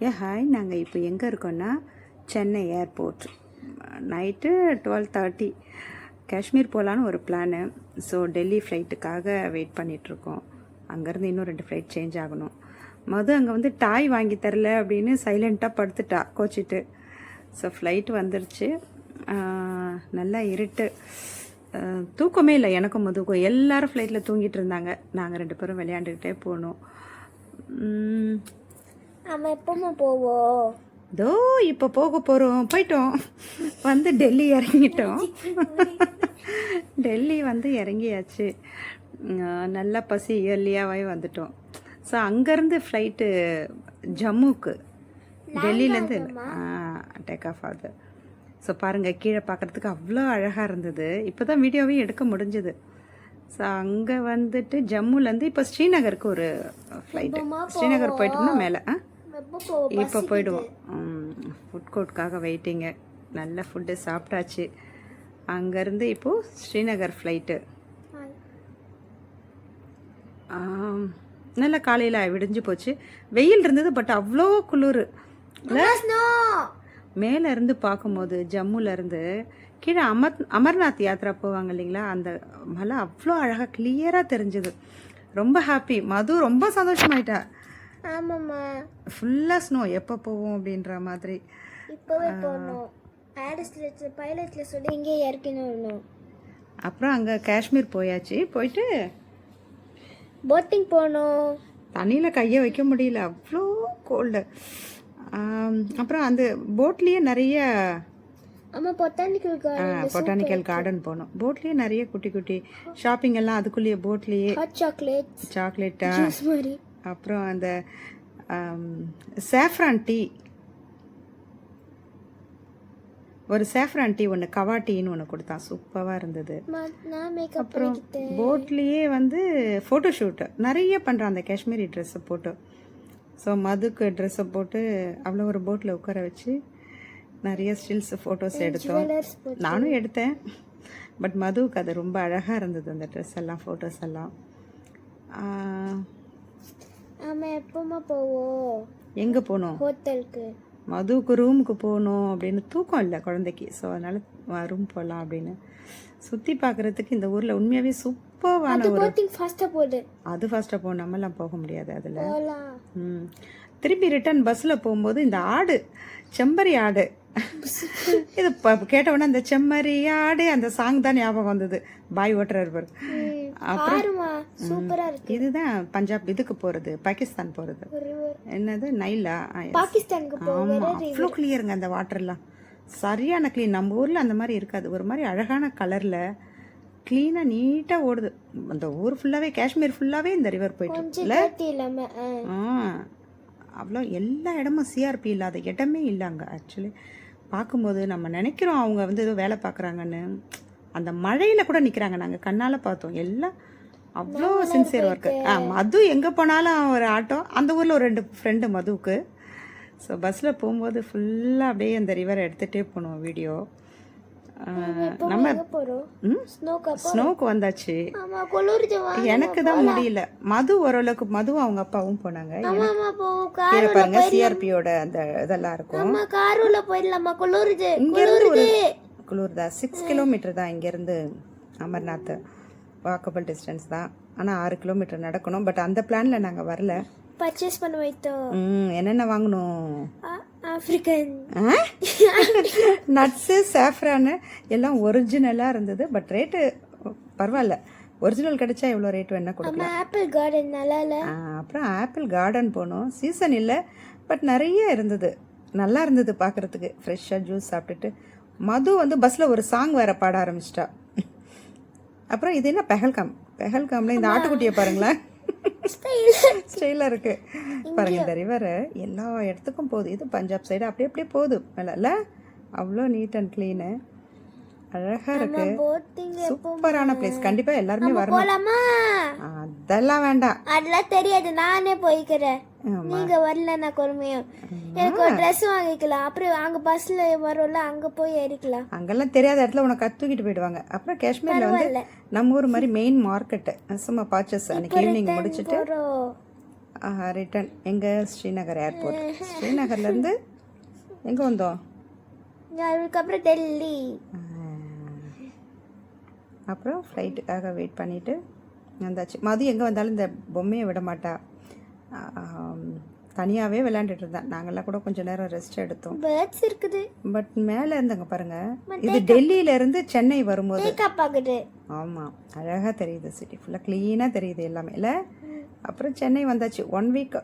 Hi, நாங்கள் இப்போ எங்கே இருக்கோன்னா சென்னை ஏர்போர்ட். நைட்டு 12:30 காஷ்மீர் போகலான்னு ஒரு பிளானு. ஸோ டெல்லி ஃப்ளைட்டுக்காக வெயிட் பண்ணிகிட்ருக்கோம். அங்கேருந்து இன்னும் 2 ஃப்ளைட் சேஞ்ச் ஆகணும். மொதல் அங்கே வந்து டாய் வாங்கி தரல அப்படின்னு சைலண்ட்டாக படுத்துட்டா கோச்சிட்டு. ஸோ ஃப்ளைட்டு வந்துருச்சு. நல்லா இருட்டு, தூக்கமே இல்லை எனக்கும் மதுக்கும். எல்லோரும் ஃப்ளைட்டில் தூங்கிட்டு இருந்தாங்க. நாங்கள் 2 பேரும் விளையாண்டுக்கிட்டே போனோம். நம்ம எப்போமா போவோம்? தோ இப்போ போக போகிறோம். போயிட்டோம், வந்து டெல்லி இறங்கிட்டோம். டெல்லி வந்து இறங்கியாச்சு. நல்லா பசி, இயர்லியாகவே வந்துட்டோம். ஸோ அங்கேருந்து ஃப்ளைட்டு ஜம்முக்கு, டெல்லியிலேருந்து டேக் ஆஃப் ஆகுது. ஸோ பாருங்கள், கீழே பார்க்குறதுக்கு அவ்வளோ அழகாக இருந்தது. இப்போ தான் வீடியோவையும் எடுக்க முடிஞ்சுது. ஸோ அங்கே வந்துட்டு ஜம்முலேருந்து இப்போ ஸ்ரீநகருக்கு ஒரு ஃப்ளைட்டு. ஸ்ரீநகர் போயிட்டோம்னா மேலே இப்போ போயிடுவோம். ஃபுட் கோர்ட்டுக்காக வெயிட்டிங்கு. நல்ல ஃபுட்டு சாப்பிட்டாச்சு. அங்கேருந்து இப்போது ஸ்ரீநகர் ஃப்ளைட்டு. நல்லா காலையில் விடிஞ்சு போச்சு. வெயில் இருந்தது, பட் அவ்வளோ குளிர். மேலே இருந்து பார்க்கும்போது ஜம்முலேருந்து கீழே அமர்நாத் யாத்திரா போவாங்க இல்லைங்களா, அந்த மலை அவ்வளோ அழகாக கிளியராக தெரிஞ்சுது. ரொம்ப ஹாப்பி. மது ரொம்ப சந்தோஷமாயிட்டா. ஆமாம்மா, ஃபுல்லாக ஸ்னோ. எப்போ போவோம் அப்படின்ற மாதிரி. இப்போவே போகணும். பைலட்டில் சொல்லி இங்கே இறக்கணும். அப்புறம் அங்கே காஷ்மீர் போயாச்சு. போயிட்டு போட்டிங் போகணும். தண்ணியில் கையை வைக்க முடியல, அவ்வளோ கோல்டு. அப்புறம் அந்த போட்லேயே நிறைய பொட்டானிக்கல் கார்டன் போனோம். போட்லேயே நிறைய குட்டி குட்டி ஷாப்பிங் எல்லாம் அதுக்குள்ளேயே போட்லேயே. சாக்லேட்டா, அப்புறம் அந்த சாஃப்ரான் டீ, ஒரு சாஃப்ரான் டீ ஒன்று, கவா டீன்னு ஒன்று கொடுத்தான். சூப்பராக இருந்தது. அப்புறம் போட்லேயே வந்து ஃபோட்டோ ஷூட்டு நிறைய பண்ணுறான் அந்த காஷ்மீரி ட்ரெஸ்ஸை போட்டு. ஸோ மதுக்கு ட்ரெஸ்ஸை போட்டு அவ்வளோ ஒரு போட்டில் உட்கார வச்சு நிறைய ஸ்டில்ஸ் ஃபோட்டோஸ் எடுத்தோம். நானும் எடுத்தேன், பட் மதுவுக்கு அது ரொம்ப அழகாக இருந்தது, அந்த ட்ரெஸ் எல்லாம், ஃபோட்டோஸ் எல்லாம். எப்போமா போவோம்? எங்கே போகணும்? ஹோட்டலுக்கு. மதுவுக்கு ரூமுக்கு போகணும் அப்படின்னு. தூக்கம் இல்லை குழந்தைக்கு. ஸோ அதனால் ரூம் போகலாம் அப்படின்னு. சுற்றி பார்க்குறதுக்கு இந்த ஊரில் உண்மையாகவே சூப்பரான ஒரு. அது ஃபாஸ்ட்டாக போகும், நம்மலாம் போக முடியாது அதில். திருப்பி ரிட்டர்ன் பஸ்ஸில் போகும்போது இந்த ஆடு, செம்மறி ஆடு, இது கேட்டவுடனே அந்த செம்மறி ஆடு அந்த சாங் தான் ஞாபகம் வந்தது. பாய் ஓட்டுறாரு பாரு. அப்புறம் இதுதான் பஞ்சாப் இதுக்கு போகிறது, பாகிஸ்தான் போகிறது. என்னது, நைலா, பாகிஸ்தானுக்கு. ஆமாம், அவ்வளோ கிளியருங்க அந்த வாட்டர்லாம். சரியான க்ளீன். நம்ம ஊரில் அந்த மாதிரி இருக்காது. ஒரு மாதிரி அழகான கலரில் க்ளீனாக நீட்டாக ஓடுது. அந்த ஊர் ஃபுல்லாகவே, காஷ்மீர் ஃபுல்லாகவே இந்த ரிவர் போயிட்டு. அவ்வளோ எல்லா இடமும் சிஆர்பி இல்லாத இடமே இல்லை அங்கே. ஆக்சுவலி பார்க்கும்போது நம்ம நினைக்கிறோம் அவங்க வந்து ஏதோ வேலை பார்க்குறாங்கன்னு. அந்த மழையில் கூட நிற்கிறாங்க, நாங்கள் கண்ணால் பார்த்தோம். எல்லாம் அவ்வளோ சின்சியர் ஒர்க்கு. மது எங்கே போனாலும் ஒரு ஆட்டோ. அந்த ஊரில் ஒரு 2 ஃப்ரெண்டு மதுவுக்கு. ஸோ பஸ்ஸில் போகும்போது ஃபுல்லாக அப்படியே அந்த ரிவரை எடுத்துகிட்டே போனோம் வீடியோ. நம்ம ஸ்னோக்கு வந்தாச்சு. எனக்கு தான் முடியல. மது ஓரளவுக்கு, மதுவும் அவங்க அப்பாவும் போனாங்க. கீழே பாருங்க சிஆர்பியோட அந்த இதெல்லாம் இருக்கும். இங்கேருந்து ஒரு குளூர் தான். 6 கிலோமீட்டர் தான் இங்கேருந்து அமர்நாத். வாக்கபிள் டிஸ்டன்ஸ் தான். ஆனால் 6 கிலோமீட்டர் நடக்கணும். பட் அந்த பிளானில் நாங்கள் வரல. பர்ச்சேஸ் பண்ண வைத்தோம். என்னென்ன வாங்கணும்? ஆஃப்ரிக்கன் நட்ஸு, சாஃப்ரானு எல்லாம் ஒரிஜினலாக இருந்தது. பட் ரேட்டு பரவாயில்ல. ஒரிஜினல் கிடைச்சா எவ்வளோ ரேட் வேணால் கொடுக்கலாம். ஆப்பிள் கார்டன் நல்லா இல்லை. அப்புறம் ஆப்பிள் கார்டன் போனோம். சீசன் இல்லை, பட் நிறைய இருந்தது. நல்லா இருந்தது பார்க்குறதுக்கு. ஃப்ரெஷ்ஷாக ஜூஸ் சாப்பிட்டுட்டு மது வந்து பஸ்ஸில் ஒரு சாங் வேறு பாட ஆரம்பிச்சிட்டா. அப்புறம் இது என்ன, பெஹல்காமில் இந்த ஆட்டுக்குட்டியை பாருங்களேன், ஸ்டைலாக இருக்கு பாருங்க. இந்த ரிவர் எல்லா இடத்துக்கும் போகுது. இது பஞ்சாப் சைடு அப்படியே அப்படியே போகுது மேலே இல்லை. அவ்வளோ நீட் அண்ட் க்ளீனு, அழகாக இருக்கு. சூப்பரான பிளேஸ். கண்டிப்பாக எல்லாருமே வரணும். அதெல்லாம் வேண்டாம், அதெல்லாம் தெரியாது, நானே போய்க்கிறேன். நீங்க வரல, நான் பொறுமையும் எனக்கு ஒரு ட்ரெஸ் வாங்கிக்கலாம். அப்புறம் அங்க பஸ்ல வரும்ல, அங்க போய் ஏறிக்கலாம். அங்கெல்லாம் தெரியாத இடத்துல உனக்கு தூக்கிட்டு போயிடுவாங்க. அப்புறம் காஷ்மீர்ல வந்து நம்ம ஊர் மாதிரி மெயின் மார்க்கெட்டு சும்மா பர்ச்சேஸ் அன்னைக்கு ஈவினிங் முடிச்சுட்டு ரிட்டன் எங்கள் ஸ்ரீநகர் ஏர்போர்ட். ஸ்ரீநகர்லேருந்து எங்கே வந்தோம்? அதுக்கப்புறம் டெல்லி. அப்புறம் ஃப்ளைட்டுக்காக வெயிட் பண்ணிவிட்டு வந்தாச்சு. மதியம் எங்கே வந்தாலும் இந்த பொம்மையை விட மாட்டா, தனியாகவே விளையாண்டுட்டு இருந்தேன். நாங்கள்லாம் கூட கொஞ்சம் நேரம் ரெஸ்ட் எடுத்தோம். பேர்ட்ஸ் இருக்குது. பட் மேலே இருந்தங்க பாருங்கள், இது டெல்லியிலேருந்து சென்னை வரும்போது பார்க்குது. ஆமாம், அழகாக தெரியுது. சிட்டி ஃபுல்லாக க்ளீனாக தெரியுது எல்லாமே இல்லை. அப்புறம் சென்னை வந்தாச்சு 1 வீக்.